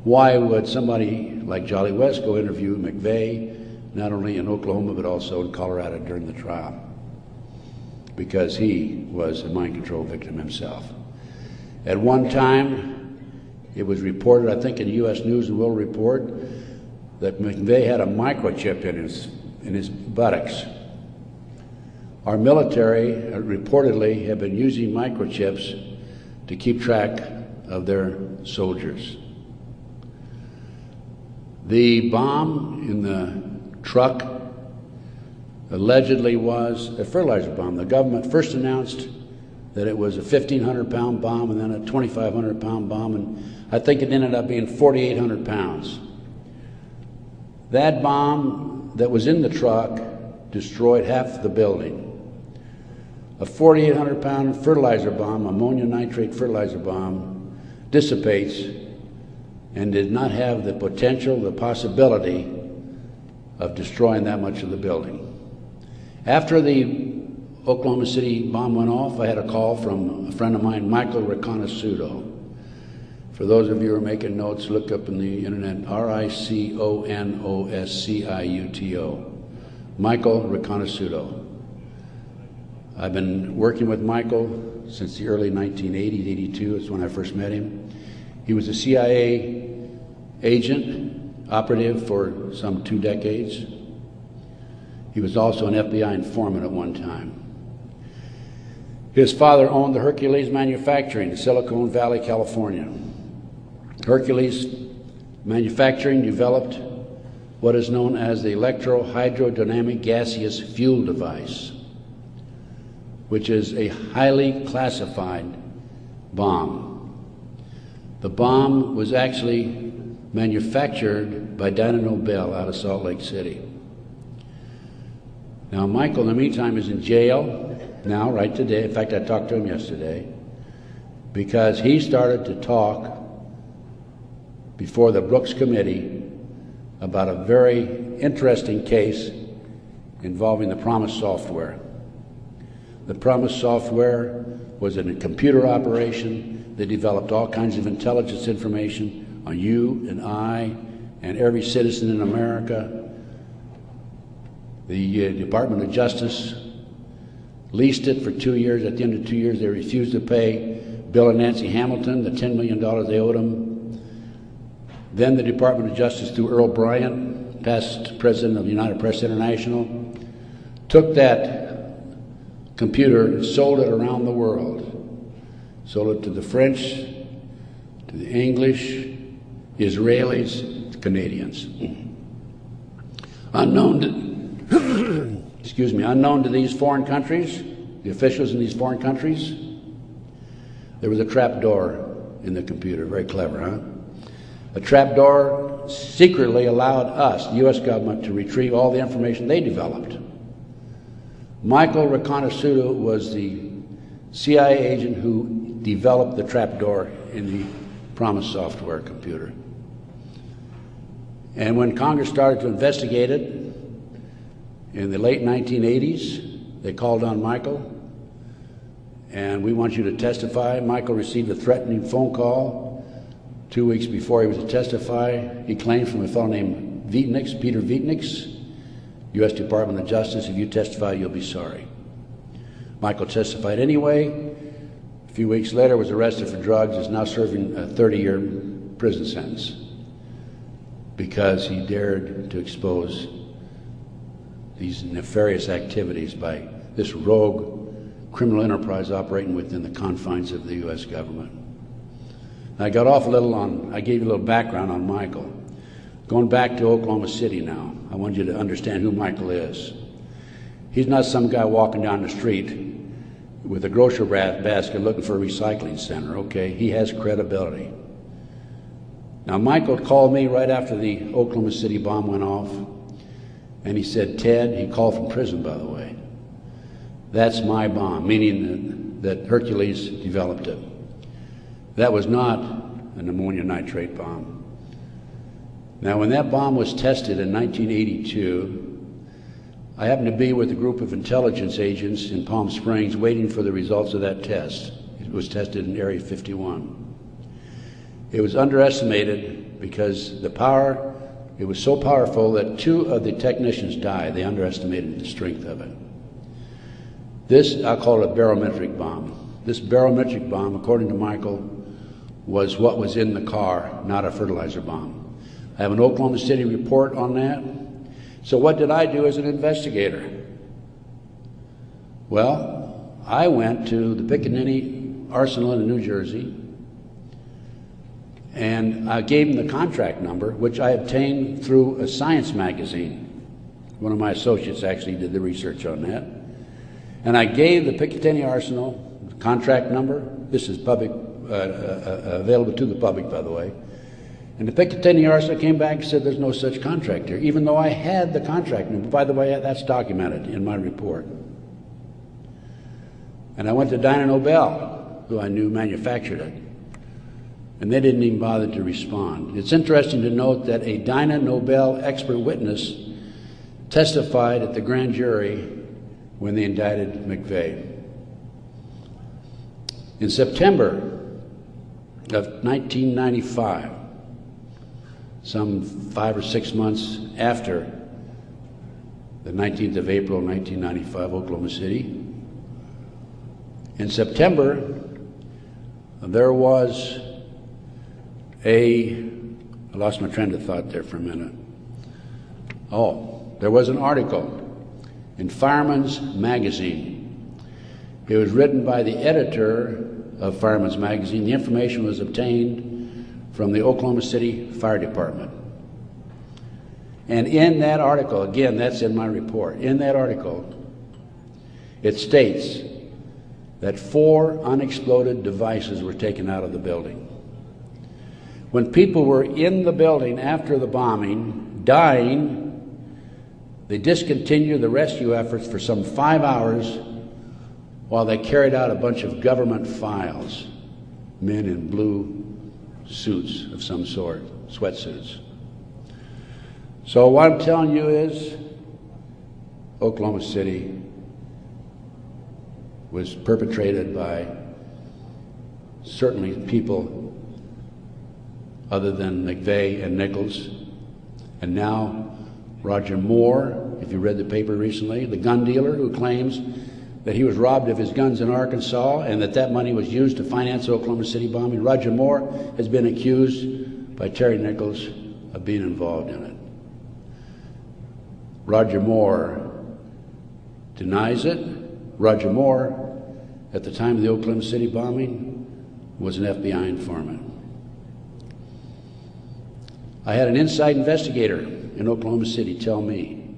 Why would somebody like Jolly West go interview McVeigh, not only in Oklahoma but also in Colorado during the trial? Because he was a mind control victim himself. At one time, it was reported, I think in the U.S. News and World Report, that McVeigh had a microchip in his buttocks. Our military reportedly have been using microchips to keep track of their soldiers. The bomb in the truck allegedly was a fertilizer bomb. The government first announced that it was a 1,500-pound bomb and then a 2,500-pound bomb, and I think it ended up being 4,800 pounds. That bomb that was in the truck destroyed half the building. A 4,800-pound fertilizer bomb, ammonium nitrate fertilizer bomb, dissipates and did not have the potential, the possibility of destroying that much of the building. After the Oklahoma City bomb went off, I had a call from a friend of mine, Michael Riconosciuto. For those of you who are making notes, look up in the internet, R-I-C-O-N-O-S-C-I-U-T-O. Michael Riconosciuto. I've been working with Michael since the early 1980s, 82 is when I first met him. He was a CIA agent operative for some 2 decades. He was also an FBI informant at one time. His father owned the Hercules Manufacturing in Silicon Valley, California. Hercules Manufacturing developed what is known as the electro-hydrodynamic gaseous fuel device, which is a highly classified bomb. The bomb was actually manufactured by Dyna Nobel out of Salt Lake City. Now, Michael, in the meantime, is in jail now, right today. In fact, I talked to him yesterday because he started to talk before the Brooks Committee about a very interesting case involving the Promise software. The Promise software was in a computer operation that developed all kinds of intelligence information on you and I and every citizen in America. The Department of Justice leased it for 2 years. At the end of 2 years, they refused to pay Bill and Nancy Hamilton the $10 million they owed them. Then the Department of Justice, through Earl Bryant, past president of United Press International, took that computer and sold it around the world. Sold it to the French, to the English, Israelis, the Canadians. Unknown to these foreign countries, the officials in these foreign countries, there was a trap door in the computer. Very clever, huh? A trap door secretly allowed us, the U.S. government, to retrieve all the information they developed. Michael Riconosciuto was the CIA agent who developed the trap door in the Promise software computer. And when Congress started to investigate it, in the late 1980s, they called on Michael, and we want you to testify. Michael received a threatening phone call 2 weeks before he was to testify. He claimed from a fellow named Vietnix, Peter Vietnix, U.S. Department of Justice, if you testify, you'll be sorry. Michael testified anyway. A few weeks later, was arrested for drugs, is now serving a 30-year prison sentence because he dared to expose these nefarious activities by this rogue criminal enterprise operating within the confines of the U.S. government. I got off a little I gave you a little background on Michael. Going back to Oklahoma City now, I want you to understand who Michael is. He's not some guy walking down the street with a grocery basket looking for a recycling center, okay? He has credibility. Now, Michael called me right after the Oklahoma City bomb went off, and he said, Ted, he called from prison, by the way, that's my bomb, meaning that Hercules developed it. That was not an ammonium nitrate bomb. Now, when that bomb was tested in 1982, I happened to be with a group of intelligence agents in Palm Springs waiting for the results of that test. It was tested in Area 51. It was underestimated because the power, it was so powerful that 2 of the technicians died. They underestimated the strength of it. This, I'll call it a barometric bomb. This barometric bomb, according to Michael, was what was in the car, not a fertilizer bomb. I have an Oklahoma City report on that. So what did I do as an investigator? Well, I went to the Pickaninny Arsenal in New Jersey, and I gave him the contract number, which I obtained through a science magazine. One of my associates actually did the research on that. And I gave the Picatinny Arsenal the contract number. This is public, available to the public, by the way. And the Picatinny Arsenal came back and said there's no such contract here, even though I had the contract number. By the way, that's documented in my report. And I went to Dyna Nobel, who I knew manufactured it. And they didn't even bother to respond. It's interesting to note that a Dyna Nobel expert witness testified at the grand jury when they indicted McVeigh. In September of 1995, some 5 or 6 months after the 19th of April, 1995, Oklahoma City, in September, there was a I lost my train of thought there for a minute. Oh, there was an article in Fireman's Magazine. It was written by the editor of Fireman's Magazine. The information was obtained from the Oklahoma City Fire Department. And in that article, again, that's in my report, in that article, it states that 4 unexploded devices were taken out of the building. When people were in the building after the bombing, dying, they discontinued the rescue efforts for some 5 hours while they carried out a bunch of government files, men in blue suits of some sort, sweatsuits. So what I'm telling you is Oklahoma City was perpetrated by certainly people other than McVeigh and Nichols, and now Roger Moore, if you read the paper recently, the gun dealer who claims that he was robbed of his guns in Arkansas and that money was used to finance the Oklahoma City bombing. Roger Moore has been accused by Terry Nichols of being involved in it. Roger Moore denies it. Roger Moore, at the time of the Oklahoma City bombing, was an FBI informant. I had an inside investigator in Oklahoma City tell me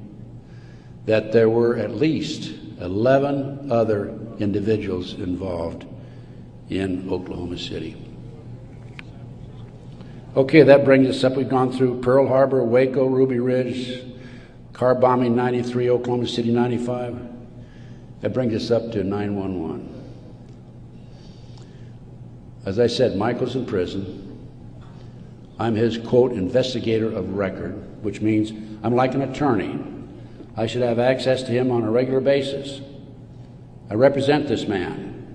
that there were at least 11 other individuals involved in Oklahoma City. Okay, that brings us up. We've gone through Pearl Harbor, Waco, Ruby Ridge, car bombing 93, Oklahoma City 95. That brings us up to 9/11. As I said, Michael's in prison. I'm his, quote, investigator of record, which means I'm like an attorney. I should have access to him on a regular basis. I represent this man.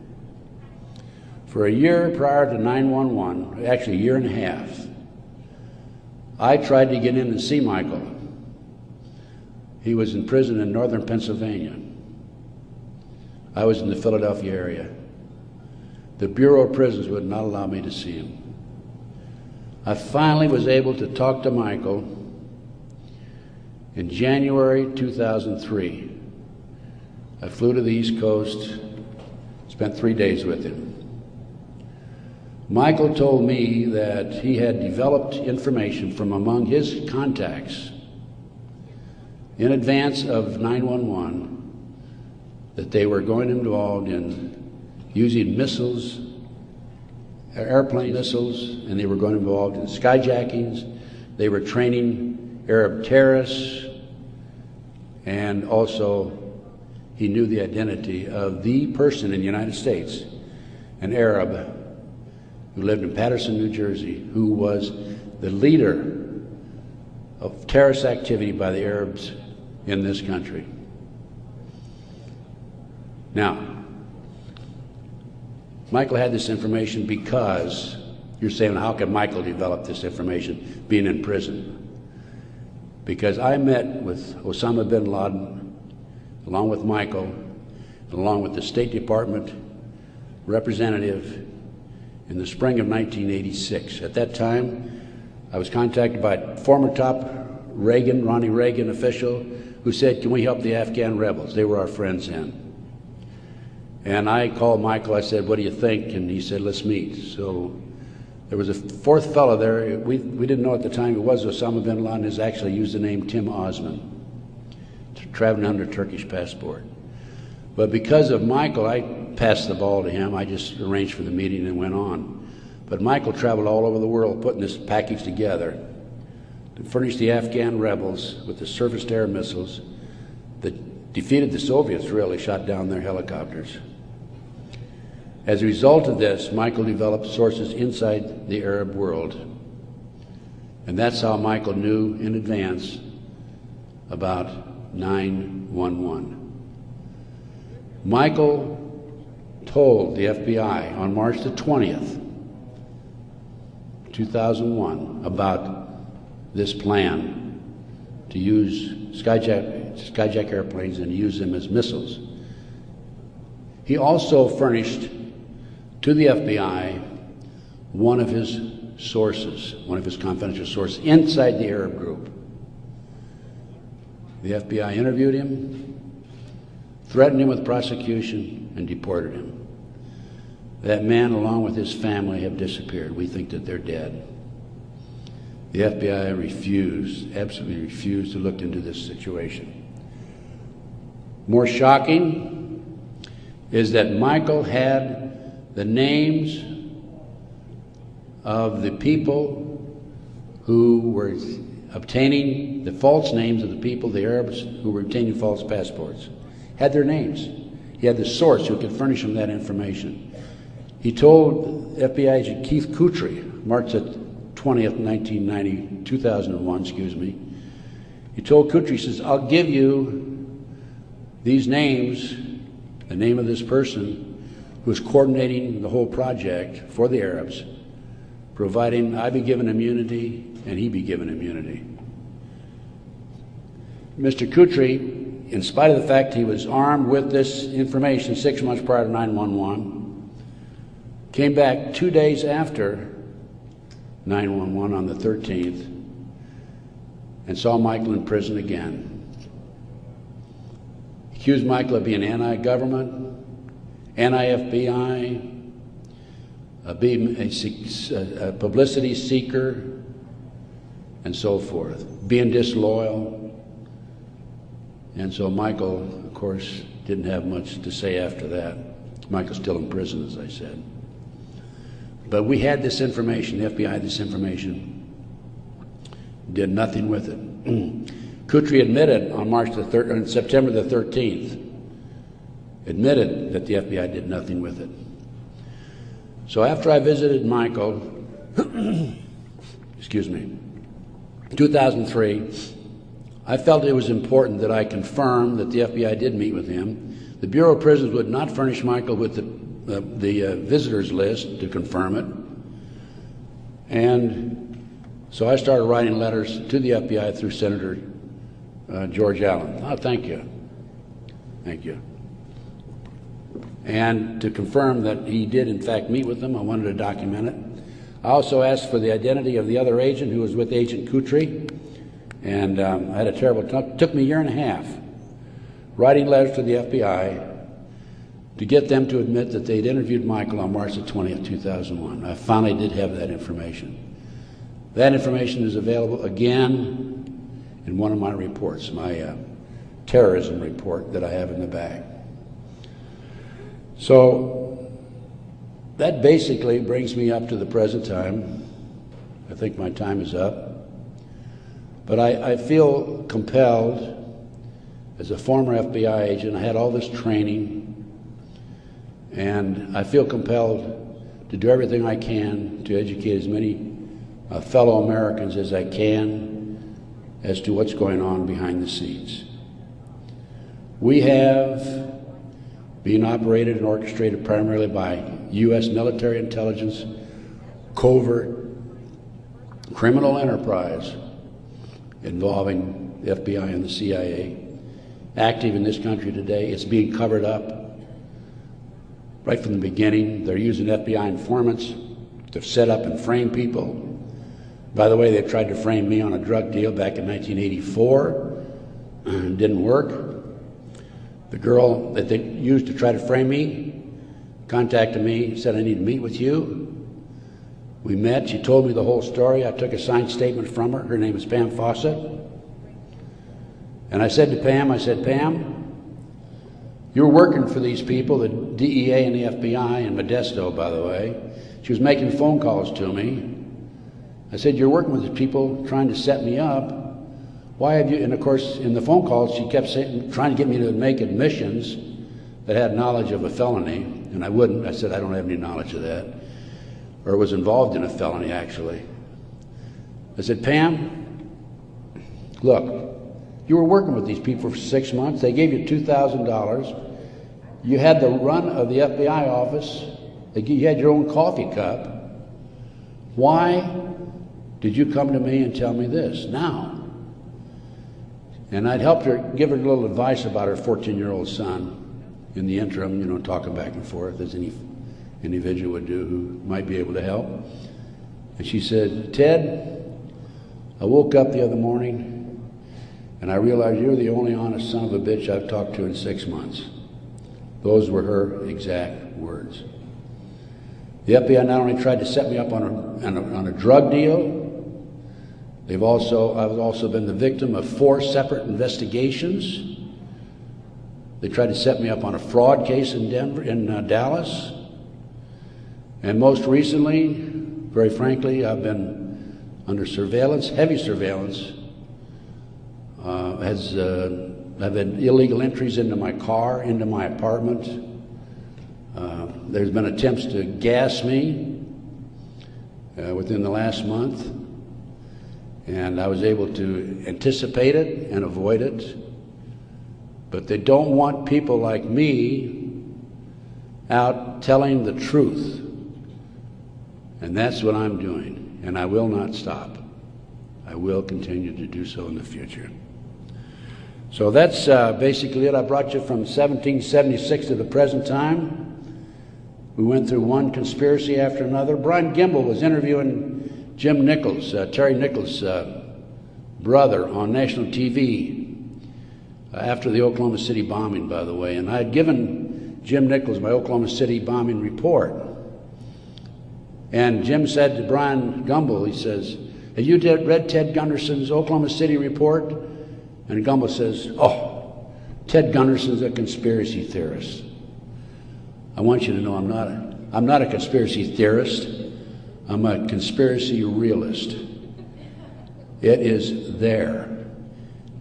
For a year prior to 9/11, actually a year and a half, I tried to get in and see Michael. He was in prison in northern Pennsylvania. I was in the Philadelphia area. The Bureau of Prisons would not allow me to see him. I finally was able to talk to Michael in January 2003. I flew to the East Coast, spent 3 days with him. Michael told me that he had developed information from among his contacts in advance of 9/11 that they were going involved in using missiles, airplane missiles, and they were going involved in skyjackings. They were training Arab terrorists, and also he knew the identity of the person in the United States, an Arab who lived in Paterson, New Jersey, who was the leader of terrorist activity by the Arabs in this country. Now, Michael had this information because, you're saying, how could Michael develop this information being in prison? Because I met with Osama bin Laden, along with Michael, along with the State Department representative in the spring of 1986. At that time, I was contacted by a former top Ronnie Reagan official who said, can we help the Afghan rebels? They were our friends then. And I called Michael, I said, what do you think? And he said, let's meet. So there was a fourth fellow there. We didn't know at the time it was Osama bin Laden. Has actually used the name Tim Osman, traveling under a Turkish passport. But because of Michael, I passed the ball to him. I just arranged for the meeting and went on. But Michael traveled all over the world putting this package together to furnish the Afghan rebels with the surface-to-air missiles that defeated the Soviets, really, shot down their helicopters. As a result of this, Michael developed sources inside the Arab world. And that's how Michael knew in advance about 9/11. Michael told the FBI on March the 20th, 2001, about this plan to use skyjack airplanes and use them as missiles. He also furnished to the FBI one of his sources, one of his confidential sources, inside the Arab group. The FBI interviewed him, threatened him with prosecution, and deported him. That man, along with his family, have disappeared. We think that they're dead. The FBI refused, absolutely refused to look into this situation. More shocking is that Michael had the names of the people who were obtaining the false names of the people, the Arabs who were obtaining false passports. Had their names. He had the source who could furnish him that information. He told FBI agent Keith Kutry, March 20th, 2001, excuse me. He told Kutry, he says, I'll give you these names, the name of this person who's coordinating the whole project for the Arabs, providing I be given immunity and he be given immunity. Mr. Kutry, in spite of the fact he was armed with this information 6 months prior to 9/11, came back 2 days after 9/11 on the 13th and saw Michael in prison again. Accused Michael of being anti-government, anti-FBI, being a publicity seeker, and so forth, being disloyal. And so Michael, of course, didn't have much to say after that. Michael's still in prison, as I said. But we had this information, the FBI had this information, did nothing with it. Kutry admitted on September the 13th, admitted that the FBI did nothing with it. So after I visited Michael, excuse me, 2003, I felt it was important that I confirm that the FBI did meet with him. The Bureau of Prisons would not furnish Michael with the visitors list to confirm it. And so I started writing letters to the FBI through Senator George Allen. Oh, thank you. Thank you. And to confirm that he did in fact meet with them, I wanted to document it. I also asked for the identity of the other agent who was with Agent Kutry. And I had a terrible time. It took me a year and a half writing letters to the FBI to get them to admit that they'd interviewed Michael on March the 20th, 2001. I finally did have that information. That information is available again in one of my reports, my terrorism report that I have in the back. So that basically brings me up to the present time. I think my time is up. But I feel compelled, as a former FBI agent, I had all this training, and I feel compelled to do everything I can to educate as many fellow Americans as I can as to what's going on behind the scenes. We have been operated and orchestrated primarily by U.S. military intelligence, covert criminal enterprise involving the FBI and the CIA, active in this country today. It's being covered up right from the beginning. They're using FBI informants to set up and frame people. By the way, they tried to frame me on a drug deal back in 1984. It didn't work. The girl that they used to try to frame me contacted me, said, I need to meet with you. We met, she told me the whole story. I took a signed statement from her. Her name is Pam Fawcett. And I said to Pam, Pam, you were working for these people, the DEA and the FBI in Modesto, by the way. She was making phone calls to me. I said, you're working with these people trying to set me up. Why have you, and of course, in the phone calls, she kept saying, trying to get me to make admissions that had knowledge of a felony, and I wouldn't. I said, I don't have any knowledge of that. Or was involved in a felony, actually. I said, Pam, look, you were working with these people for 6 months. They gave you $2,000. You had the run of the FBI office. You had your own coffee cup. Why did you come to me and tell me this now? And I'd helped her, give her a little advice about her 14-year-old son in the interim, you know, talking back and forth as any individual would do who might be able to help. And she said, Ted, I woke up the other morning and I realized you're the only honest son of a bitch I've talked to in 6 months. Those were her exact words. The FBI not only tried to set me up on a drug deal, I've also been the victim of 4 separate investigations. They tried to set me up on a fraud case in Dallas. And most recently, very frankly, I've been under surveillance, heavy surveillance. I've had illegal entries into my car, into my apartment. There's been attempts to gas me within the last month. And I was able to anticipate it and avoid it. But they don't want people like me out telling the truth. And that's what I'm doing. And I will not stop. I will continue to do so in the future. So that's basically it. I brought you from 1776 to the present time. We went through one conspiracy after another. Brian Gimbel was interviewing Jim Nichols, Terry Nichols' brother, on national TV after the Oklahoma City bombing, by the way. And I had given Jim Nichols my Oklahoma City bombing report. And Jim said to Brian Gimbel, he says, have you read Ted Gunderson's Oklahoma City report? And Gimbel says, oh, Ted Gunderson's a conspiracy theorist. I want you to know I'm not a conspiracy theorist. I'm a conspiracy realist. It is there.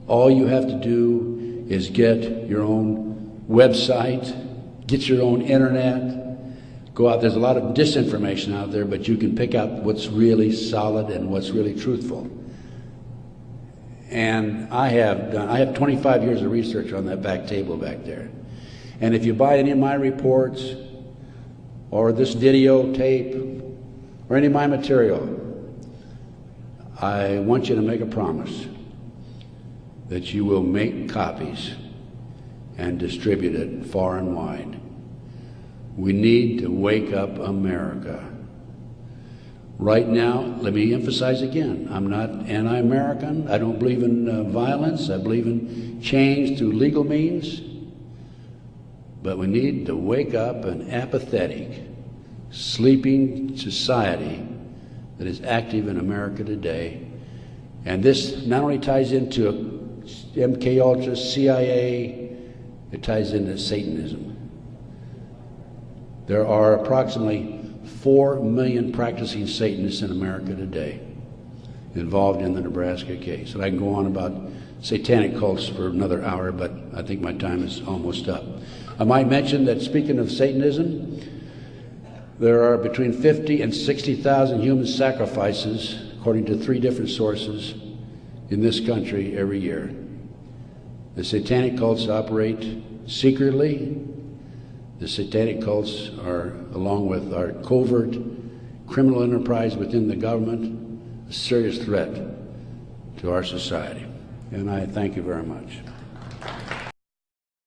All you have to do is get your own website, get your own internet, go out. There's a lot of disinformation out there, but you can pick out what's really solid and what's really truthful. And I have 25 years of research on that back table back there. And if you buy any of my reports or this videotape or any of my material, I want you to make a promise that you will make copies and distribute it far and wide. We need to wake up America. Right now, let me emphasize again, I'm not anti-American. I don't believe in violence. I believe in change through legal means. But we need to wake up an apathetic, sleeping society that is active in America today. And this not only ties into MK Ultra, CIA, it ties into Satanism. There are approximately 4 million practicing Satanists in America today involved in the Nebraska case. And I can go on about satanic cults for another hour, but I think my time is almost up. I might mention that, speaking of Satanism, there are between 50 and 60,000 human sacrifices, according to 3 different sources, in this country every year. The satanic cults operate secretly. The satanic cults are, along with our covert criminal enterprise within the government, a serious threat to our society. And I thank you very much.